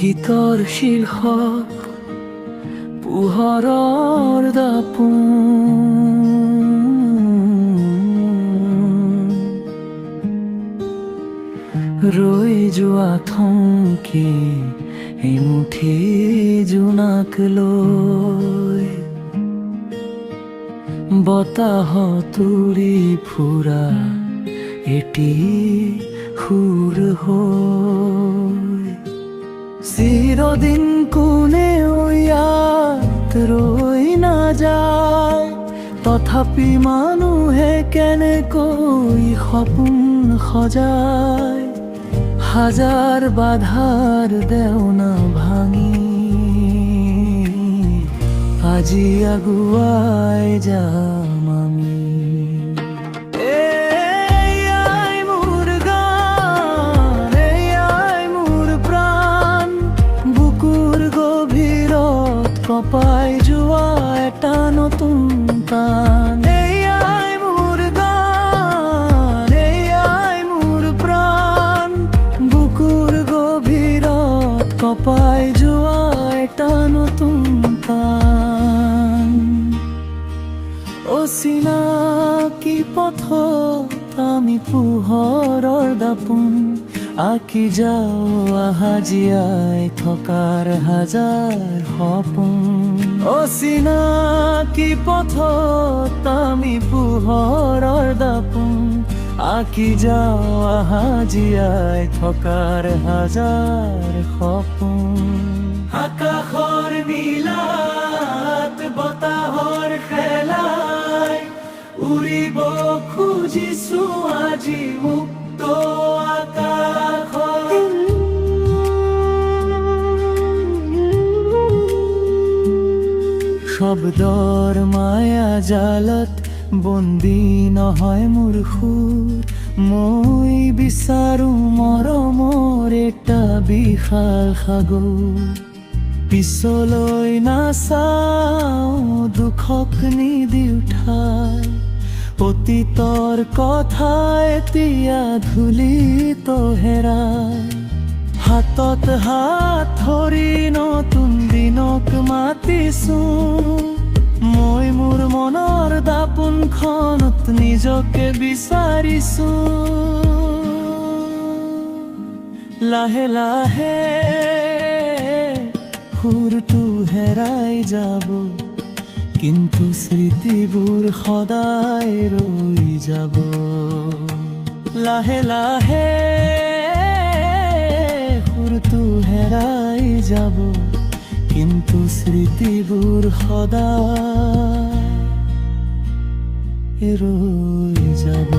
গীতৰ শীৰ্ষক পোহৰৰ দাপোন ৰৈ যোৱা থমকি এমুঠি জোনাক লৈ বতাহত উৰি ফুৰা এটি সুৰ হৈ চিৰদিন কোনেও ইয়াত ৰৈ নাযায়, তথাপি মানুহে কেনেকৈ সপোন সজায়। হাজাৰ বাধাৰ দেওনা ভাঙি আজি আগুৱাই যাম আমি। এয়াই মোৰ গান, এয়াই মোৰ প্ৰাণ, বুকুৰ গভীৰত কঁপাই যোৱা এটা নতুন টান। এয়াই মোৰ গান, এয়াই মোৰ প্ৰাণ, বুকুৰ গভীৰত কঁপাই যোৱা এটা নতুন টান। অচিনাকি পথত আমি পোহৰৰ দাপোন আঁকি যাওঁ, আহা জীয়াই থকাৰ হাজাৰ সপোন। অচিনাকি পথত আমি পোহৰৰ দাপোন আঁকি যাওঁ, আহা জীয়াই থকাৰ হাজাৰ সপোন। আকাশৰ নীলাত বতাহৰ খেলাই উৰিব খুজিছো আজি মুক্ত আকাশত। শব্দৰ মায়া জালত বন্দী নহয় মোৰ সুৰ, মই বিচাৰো মৰমৰ এটা বিশাল সাগৰ। পিছলৈ নাচাওঁ দুখক নিদি উঠাই, অতীতৰ কথা এতিয়া ধূলিত হেৰাই। হাতত হাত ধৰি নতুন দিনক মাতিছো, মই মোৰ মনৰ দাপোনখনত নিজকে বিচাৰিছো। লাহে লাহে সুৰটো হেৰাই যাব, কিন্তু স্মৃতিবোৰ সদায় ৰৈ যাব। লাহে লাহে সুৰটো হেৰাই যাব, কিন্তু স্মৃতিবোৰ সদায় ৰৈ যাব।